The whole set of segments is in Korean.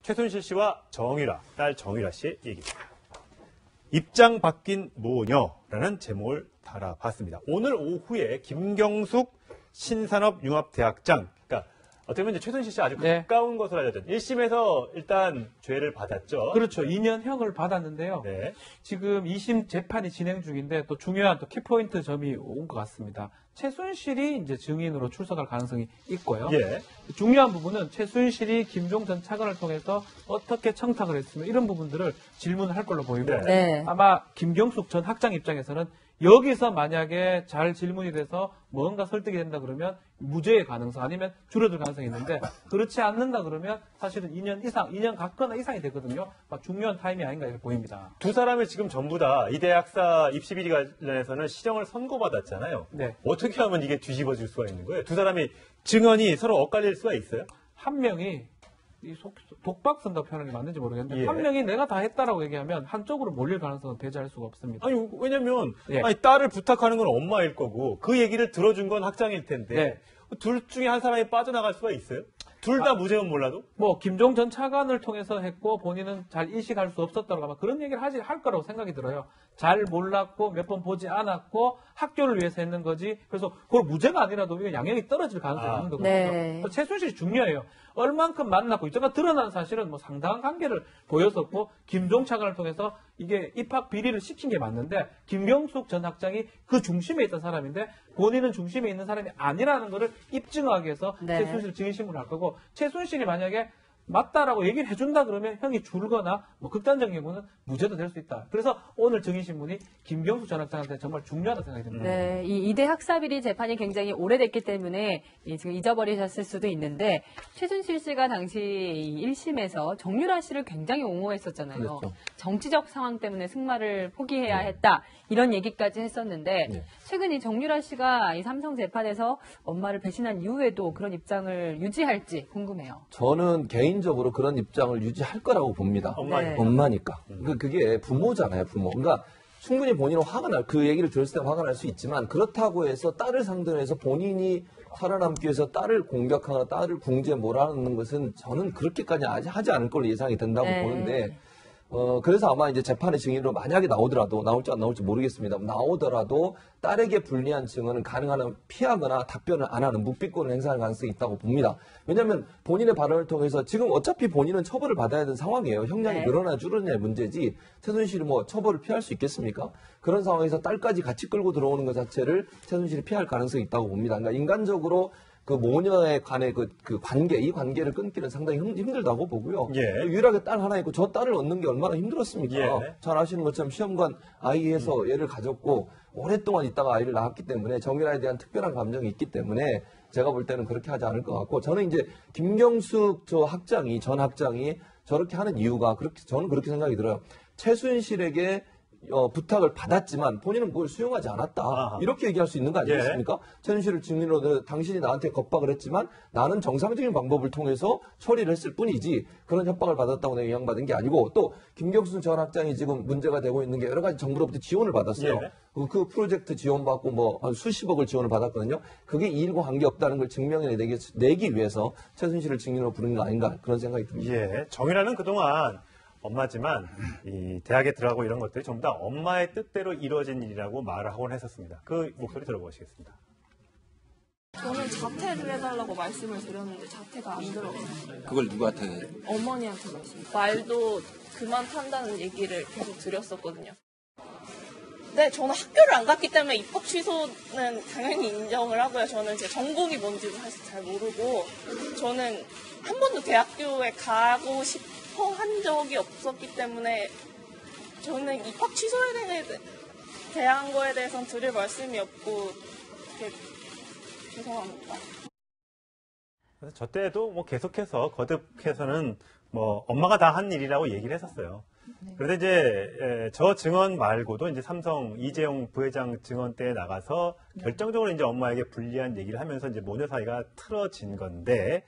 최순실 씨와 정유라, 딸 정유라 씨의 얘기입니다. 입장 바뀐 모녀라는 제목을 달아봤습니다. 오늘 오후에 김경숙 신산업융합대학장, 그러니까 어떻게 보면 이제 최순실 씨 아주 가까운 것으로 알려진 1심에서 일단 죄를 받았죠. 그렇죠. 2년형을 받았는데요. 네. 지금 2심 재판이 진행 중인데 또 중요한 또 키포인트 점이 온 것 같습니다. 최순실이 이제 증인으로 출석할 가능성이 있고요. 예. 중요한 부분은 최순실이 김종 전 차관을 통해서 어떻게 청탁을 했으며 이런 부분들을 질문을 할 걸로 보이고 네. 아마 김경숙 전 학장 입장에서는 여기서 만약에 잘 질문이 돼서 뭔가 설득이 된다 그러면 무죄의 가능성 아니면 줄어들 가능성이 있는데 그렇지 않는다 그러면 사실은 2년 이상, 2년 가까나 이상이 되거든요. 중요한 타임이 아닌가 이렇게 보입니다. 두 사람이 지금 전부 다 이 대학사 입시 비리 관련해서는 실형을 선고받았잖아요. 네. 어떻게 하면 이게 뒤집어질 수가 있는 거예요? 두 사람이 증언이 서로 엇갈릴 수가 있어요? 한 명이 독박 쓴다고 표현하는 게 맞는지 모르겠는데 예. 한 명이 내가 다 했다라고 얘기하면 한쪽으로 몰릴 가능성은 배제할 수가 없습니다. 아니, 왜냐면 예. 아니, 딸을 부탁하는 건 엄마일 거고 그 얘기를 들어준 건 학장일 텐데 네. 둘 중에 한 사람이 빠져나갈 수가 있어요? 둘 다 무죄면 몰라도? 김종 전 차관을 통해서 했고 본인은 잘 인식할 수 없었다고 아마 그런 얘기를 할 거라고 생각이 들어요. 잘 몰랐고 몇 번 보지 않았고 학교를 위해서 했는 거지. 그래서 그걸 무죄가 아니라도 이건 양형이 떨어질 가능성이 있는 거거든요. 네. 최순실이 중요해요. 얼만큼 만났고 이제가 드러난 사실은 상당한 관계를 보였었고 김종 차관을 통해서 이게 입학 비리를 시킨 게 맞는데 김경숙 전 학장이 그 중심에 있던 사람인데 본인은 중심에 있는 사람이 아니라는 것을 입증하기 위해서 네. 최순실 증인신문을 할 거고 최순실이 만약에 맞다라고 얘기를 해준다 그러면 형이 줄거나 극단적인 경우는 무죄도 될 수 있다. 그래서 오늘 증인신문이 김경수 전 학장한테 정말 중요하다고 생각이 듭니다. 네, 이 2대 학사비리 재판이 굉장히 오래됐기 때문에 지금 잊어버리셨을 수도 있는데 최순실 씨가 당시 1심에서 정유라 씨를 굉장히 옹호했었잖아요. 그렇죠. 정치적 상황 때문에 승마를 포기해야 했다. 이런 얘기까지 했었는데 네. 최근 이 정유라 씨가 이 삼성 재판에서 엄마를 배신한 이후에도 그런 입장을 유지할지 궁금해요. 저는 개인적으로 그런 입장을 유지할 거라고 봅니다. 엄마니까. 네. 엄마니까. 그게 부모잖아요, 부모. 그러니까 충분히 본인은 그 얘기를 들었을 때 화가 날 수 있지만 그렇다고 해서 딸을 상대로 해서 본인이 살아남기 위해서 딸을 공격하거나 딸을 궁지에 몰아넣는 것은 저는 그렇게까지 아직 하지 않을 걸로 예상이 된다고 네. 보는데 그래서 아마 이제 재판의 증인으로 만약에 나오더라도 나올지 안 나올지 모르겠습니다. 나오더라도 딸에게 불리한 증언은 가능한 한 피하거나 답변을 안 하는 묵비권을 행사할 가능성이 있다고 봅니다. 왜냐하면 본인의 발언을 통해서 지금 어차피 본인은 처벌을 받아야 되는 상황이에요. 형량이 네. 늘어나 줄어나의 문제지 최순실이 처벌을 피할 수 있겠습니까? 그런 상황에서 딸까지 같이 끌고 들어오는 것 자체를 최순실이 피할 가능성이 있다고 봅니다. 그러니까 인간적으로 그 모녀에 관해 그 관계, 이 관계를 끊기는 상당히 힘들다고 보고요. 예. 유일하게 딸 하나 있고 저 딸을 얻는 게 얼마나 힘들었습니까? 예. 잘 아시는 것처럼 시험관 아이에서 얘를 가졌고 오랫동안 있다가 아이를 낳았기 때문에 정유라에 대한 특별한 감정이 있기 때문에 제가 볼 때는 그렇게 하지 않을 것 같고 저는 이제 김경숙 전 학장이 저렇게 하는 이유가 저는 그렇게 생각이 들어요. 최순실에게 부탁을 받았지만 본인은 그걸 수용하지 않았다. 아하. 이렇게 얘기할 수 있는 거 아니겠습니까? 최순실을 증인으로 당신이 나한테 겁박을 했지만 나는 정상적인 방법을 통해서 처리를 했을 뿐이지 그런 협박을 받았다고 내가 영향받은 게 아니고 또 김경수 전 학장이 지금 문제가 되고 있는 게 여러 가지 정부로부터 지원을 받았어요. 예. 그 프로젝트 지원받고 한 수십억을 지원을 받았거든요. 그게 이 일과 관계없다는 걸 증명해내기 위해서 최순실을 증인으로 부르는 거 아닌가 그런 생각이 듭니다. 예. 정유라는 그동안 엄마지만 이 대학에 들어가고 이런 것들이 전부 다 엄마의 뜻대로 이루어진 일이라고 말을 하곤 했었습니다. 그 목소리 들어보시겠습니다. 저는 자퇴를 해달라고 말씀을 드렸는데 자퇴가 안 들어가요. 그걸 누구한테? 어머니한테 말도 그만한다는 얘기를 계속 드렸었거든요. 네, 저는 학교를 안 갔기 때문에 입학 취소는 당연히 인정을 하고요. 저는 제 전공이 뭔지도 사실 잘 모르고 저는 한 번도 대학교에 가고 싶어 한 적이 없었기 때문에 저는 입학 취소에 대한 거에 대해서는 드릴 말씀이 없고 죄송합니다. 그래서 저 때도 계속해서 거듭해서는 엄마가 다 한 일이라고 얘기를 했었어요. 그런데 이제 저 증언 말고도 이제 삼성 이재용 부회장 증언 때에 나가서 결정적으로 이제 엄마에게 불리한 얘기를 하면서 이제 모녀 사이가 틀어진 건데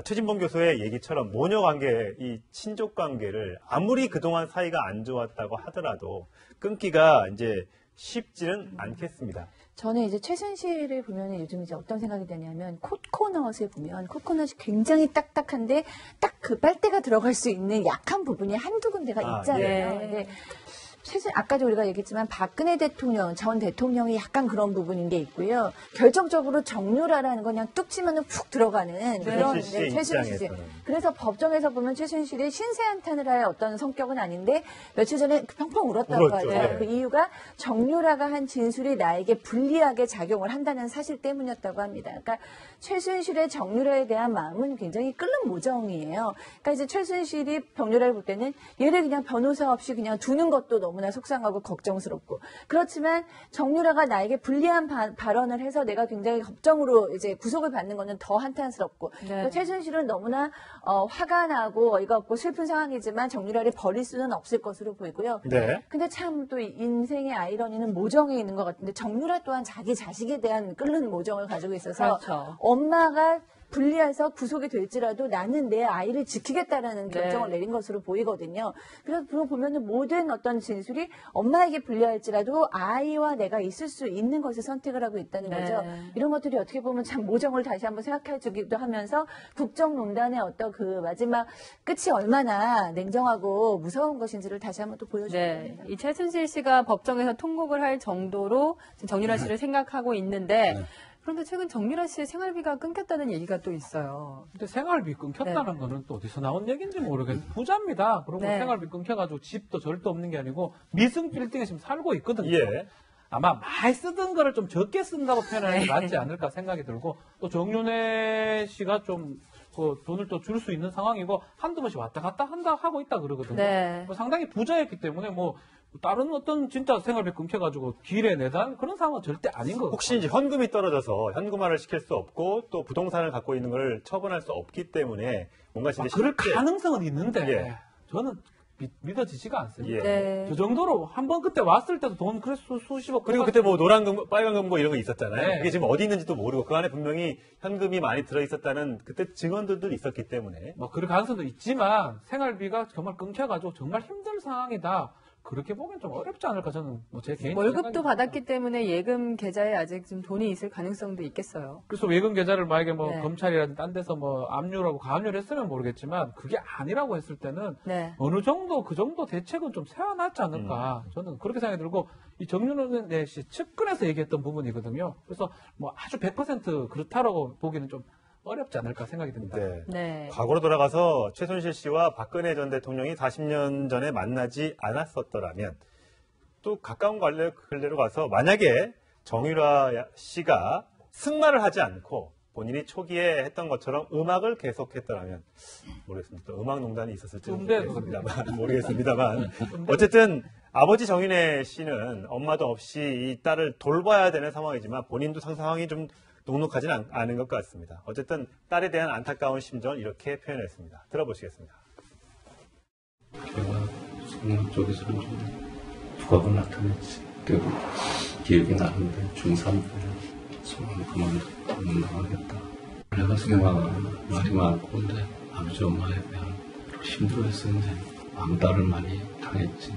최진봉 교수의 얘기처럼 모녀 관계, 이 친족 관계를 아무리 그동안 사이가 안 좋았다고 하더라도 끊기가 이제 쉽지는 않겠습니다. 저는 이제 최순실을 보면 요즘 이제 어떤 생각이 드냐면 콧코넛을 보면 콧코넛이 굉장히 딱딱한데 딱 그 빨대가 들어갈 수 있는 약한 부분이 한두 군데가 있잖아요. 예. 근데 아까도 우리가 얘기했지만 박근혜 대통령, 전 대통령이 약간 그런 부분인 게 있고요. 결정적으로 정유라라는 건 그냥 뚝 치면 푹 들어가는 그런 최순실 최순실. 입장에서는. 그래서 법정에서 보면 최순실이 신세한탄을 할 어떤 성격은 아닌데 며칠 전에 펑펑 울었다고 울었죠. 하죠. 네. 그 이유가 정유라가 한 진술이 나에게 불리하게 작용을 한다는 사실 때문이었다고 합니다. 그러니까 최순실의 정유라에 대한 마음은 굉장히 끓는 모정이에요. 그러니까 이제 최순실이 정유라를 볼 때는 얘를 그냥 변호사 없이 그냥 두는 것도 너무나 속상하고 걱정스럽고 그렇지만 정유라가 나에게 불리한 발언을 해서 내가 굉장히 법정으로 이제 구속을 받는 거는 더 한탄스럽고 그러니까 최순실은 너무나 화가 나고 어이가 없고 슬픈 상황이지만 정유라를 버릴 수는 없을 것으로 보이고요. 네. 근데 참 또 인생의 아이러니는 모정에 있는 것 같은데 정유라 또한 자기 자식에 대한 끓는 모정을 가지고 있어서 그렇죠. 엄마가 분리해서 구속이 될지라도 나는 내 아이를 지키겠다라는 결정을 내린 것으로 보이거든요. 그래서 보면은 모든 어떤 진술이 엄마에게 불리할지라도 아이와 내가 있을 수 있는 것을 선택을 하고 있다는 거죠. 이런 것들이 어떻게 보면 참 모정을 다시 한번 생각해 주기도 하면서 국정농단의 어떤 그 마지막 끝이 얼마나 냉정하고 무서운 것인지를 다시 한번 또 보여주는 네. 이 최순실 씨가 법정에서 통곡을 할 정도로 지금 정유라 씨를 생각하고 있는데 그런데 최근 정유라 씨의 생활비가 끊겼다는 얘기가 또 있어요. 근데 생활비 끊겼다는 거는 또 어디서 나온 얘기인지 모르겠어요. 부자입니다. 그리고 네. 생활비 끊겨가지고 집도 절도 없는 게 아니고 미승 빌딩에 지금 살고 있거든요. 예. 아마 많이 쓰던 거를 좀 적게 쓴다고 표현하는 게 맞지 않을까 생각이 들고 또 정윤회 씨가 좀 그 돈을 또 줄 수 있는 상황이고 한두 번씩 왔다 갔다 하고 있다 그러거든요. 네. 뭐 상당히 부자였기 때문에 뭐 다른 어떤 진짜 생활비 끊겨가지고 길에 내단 그런 상황은 절대 아닌 거 혹시 이제 현금이 떨어져서 현금화를 시킬 수 없고 또 부동산을 갖고 있는 걸 처분할 수 없기 때문에 뭔가 진짜 그럴 쉽게- 가능성은 있는데 예. 저는 믿어지지가 않습니다. 예. 네. 저 정도로 한 번 그때 왔을 때도 돈 그래서 수십억 그리고 그때 뭐 노란 금고, 빨간 금고 이런 거 있었잖아요. 네. 그게 지금 어디 있는지도 모르고 그 안에 분명히 현금이 많이 들어 있었다는 그때 증언들도 있었기 때문에 뭐 그럴 가능성도 있지만 생활비가 정말 끊겨가지고 정말 힘든 상황이다. 그렇게 보면 좀 어렵지 않을까 저는 뭐 제 개인 월급도 받았기 때문에 예금 계좌에 아직 좀 돈이 있을 가능성도 있겠어요. 그래서 외금 계좌를 만약에 뭐 네. 검찰이라든지 딴 데서 뭐 압류라고 가압류를 했으면 모르겠지만 그게 아니라고 했을 때는 네. 어느 정도 그 정도 대책은 좀 세워놨지 않을까 저는 그렇게 생각이 들고 이 정윤회 씨 측근에서 얘기했던 부분이거든요. 그래서 뭐 아주 100% 그렇다라고 보기는 좀 어렵지 않을까 생각이 듭니다. 네. 네. 과거로 돌아가서 최순실 씨와 박근혜 전 대통령이 40년 전에 만나지 않았었더라면 또 가까운 관례로 가서 만약에 정유라 씨가 승마를 하지 않고 본인이 초기에 했던 것처럼 음악을 계속했더라면 모르겠습니다. 또 음악농단이 있었을지는 모르겠습니다만 어쨌든 아버지 정윤회 씨는 엄마도 없이 이 딸을 돌봐야 되는 상황이지만 본인도 상황이 좀 녹록하진 않은 것 같습니다. 어쨌든 딸에 대한 안타까운 심정을 이렇게 표현했습니다. 들어보시겠습니다. 제가 성남 쪽에서는 좀 두각을 나타냈지. 그리고 기억이 나는데 중3 때 소원 그만둔다하겠다. 내가 생각하면 말이 많고 근데 아버지 엄마에 대한 힘들어했어. 이제 왕따를 많이 당했지.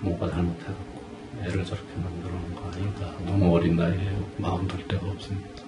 부모가 잘못해갖고 애를 저렇게 만들어 놓은 거 아닌가. 너무 어린 나이에 마음 둘 데가 없습니다.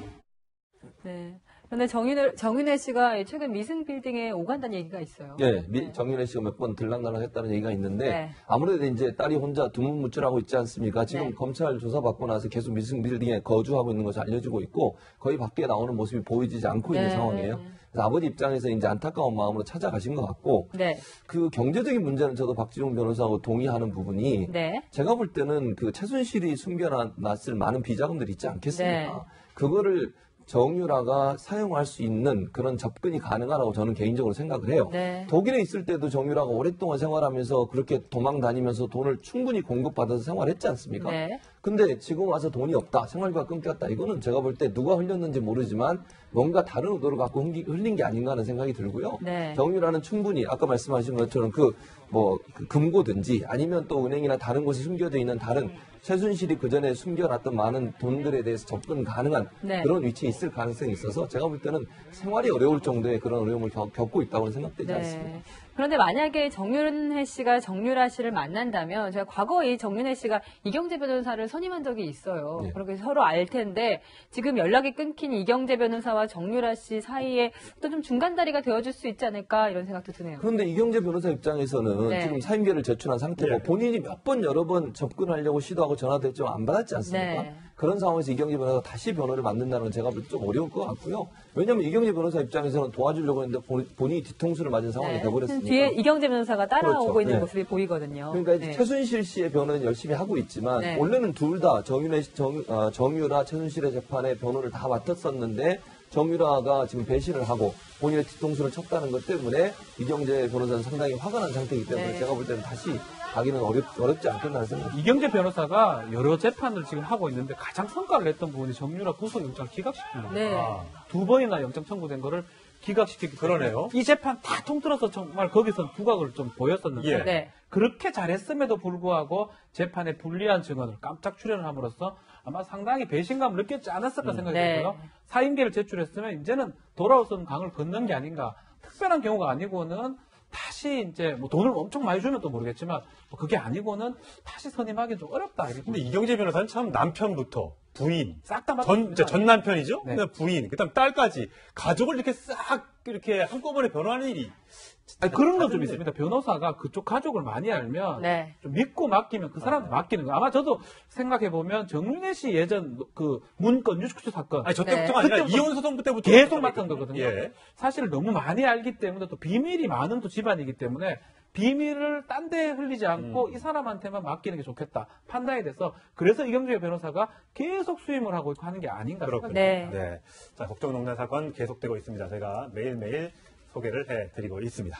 네. 그런데 정윤회 씨가 최근 미승 빌딩에 오간다는 얘기가 있어요. 네, 정윤회 씨가 몇 번 들락날락 했다는 얘기가 있는데 네. 아무래도 이제 딸이 혼자 두문무출하고 있지 않습니까? 지금 네. 검찰 조사받고 나서 계속 미승 빌딩에 거주하고 있는 것이 알려지고 있고 거의 밖에 나오는 모습이 보이지 않고 있는 네. 상황이에요. 그래서 아버지 입장에서 이제 안타까운 마음으로 찾아가신 것 같고 네. 그 경제적인 문제는 저도 박지용 변호사하고 동의하는 부분이 네. 제가 볼 때는 그 최순실이 숨겨놨을 많은 비자금들이 있지 않겠습니까? 네. 그거를 정유라가 사용할 수 있는 그런 접근이 가능하다고 저는 개인적으로 생각을 해요. 네. 독일에 있을 때도 정유라가 오랫동안 생활하면서 그렇게 도망 다니면서 돈을 충분히 공급받아서 생활했지 않습니까? 네. 근데 지금 와서 돈이 없다, 생활비가 끊겼다. 이거는 제가 볼 때 누가 흘렸는지 모르지만 뭔가 다른 의도를 갖고 흘린 게 아닌가 하는 생각이 들고요. 네. 정유라는 충분히 아까 말씀하신 것처럼 그 금고든지 아니면 또 은행이나 다른 곳에 숨겨져 있는 다른 최순실이 그 전에 숨겨놨던 많은 돈들에 대해서 접근 가능한 네. 그런 위치에 있을 가능성이 있어서 제가 볼 때는 생활이 어려울 정도의 그런 어려움을 겪고 있다고 생각되지 않습니다. 네. 그런데 만약에 정윤회 씨가 정유라 씨를 만난다면 제가 과거에 이 정윤회 씨가 이경재 변호사를 선임한 적이 있어요. 네. 그렇게 서로 알 텐데 지금 연락이 끊긴 이경재 변호사와 정유라 씨 사이에 또 좀 중간다리가 되어줄 수 있지 않을까 이런 생각도 드네요. 그런데 이경재 변호사 입장에서는 네. 지금 사임계를 제출한 상태고 예. 본인이 몇 번 여러 번 접근하려고 시도하고 전화도 했지만 안 받았지 않습니까? 네. 그런 상황에서 이경재 변호사가 다시 변호를 만든다는 건 제가 볼 때 좀 어려울 것 같고요. 왜냐하면 이경재 변호사 입장에서는 도와주려고 했는데 본인이 뒤통수를 맞은 상황이 네. 되어버렸으니까. 뒤에 이경재 변호사가 따라오고 그렇죠. 있는 네. 모습이 보이거든요. 그러니까 이제 네. 최순실 씨의 변호는 열심히 하고 있지만 네. 원래는 둘 다 정유라 최순실의 재판에 변호를 다 맡았었는데 정유라가 지금 배신을 하고 본인의 뒤통수를 쳤다는 것 때문에 이경재 변호사는 상당히 화가 난 상태이기 때문에 네. 제가 볼 때는 다시 가기는 어렵지 않겠나 생각합니다. 이경재 변호사가 여러 재판을 지금 하고 있는데 가장 성과를 냈던 부분이 정유라 구속영장을 기각시킨 겁니다. 네. 두 번이나 영장 청구된 거를 기각시켰기 때문에 그러네요. 이 재판 다 통틀어서 정말 거기서 두각을 좀 보였었는데 예. 네. 그렇게 잘했음에도 불구하고 재판에 불리한 증언을 깜짝 출연을 함으로써 아마 상당히 배신감을 느꼈지 않았을까 생각이 네. 들고요. 사임계를 제출했으면 이제는 돌아오선 강을 걷는 게 아닌가. 특별한 경우가 아니고는 다시 이제 뭐 돈을 엄청 많이 주면 또 모르겠지만 뭐 그게 아니고는 다시 선임하기 좀 어렵다. 이렇게 근데 이경재 변호사는 참 남편부터 부인, 싹 다 전 남편이죠? 네. 그다음 부인, 그다음 딸까지 가족을 이렇게 싹 이렇게 한꺼번에 변호하는 일이 아니, 그런 건 좀 다른데. 있습니다. 변호사가 그쪽 가족을 많이 알면 네. 좀 믿고 맡기면 그 사람한테 맡기는 거예요. 아마 저도 생각해 보면 정윤혜 씨 예전 그 문건 유축수 사건 아니 저 네. 때부터가 아니라 그때부터 이혼 소송 때부터 계속 맡은 거거든요. 예. 사실 너무 많이 알기 때문에 또 비밀이 많은 또 집안이기 때문에 비밀을 딴 데 흘리지 않고 이 사람한테만 맡기는 게 좋겠다 판단이 돼서 그래서 이경재 변호사가 계속 수임을 하고 있고 하는 게 아닌가 그렇군요. 생각합니다. 네. 네. 자, 국정농단 사건 계속되고 있습니다. 제가 매일매일 소개를 해드리고 있습니다.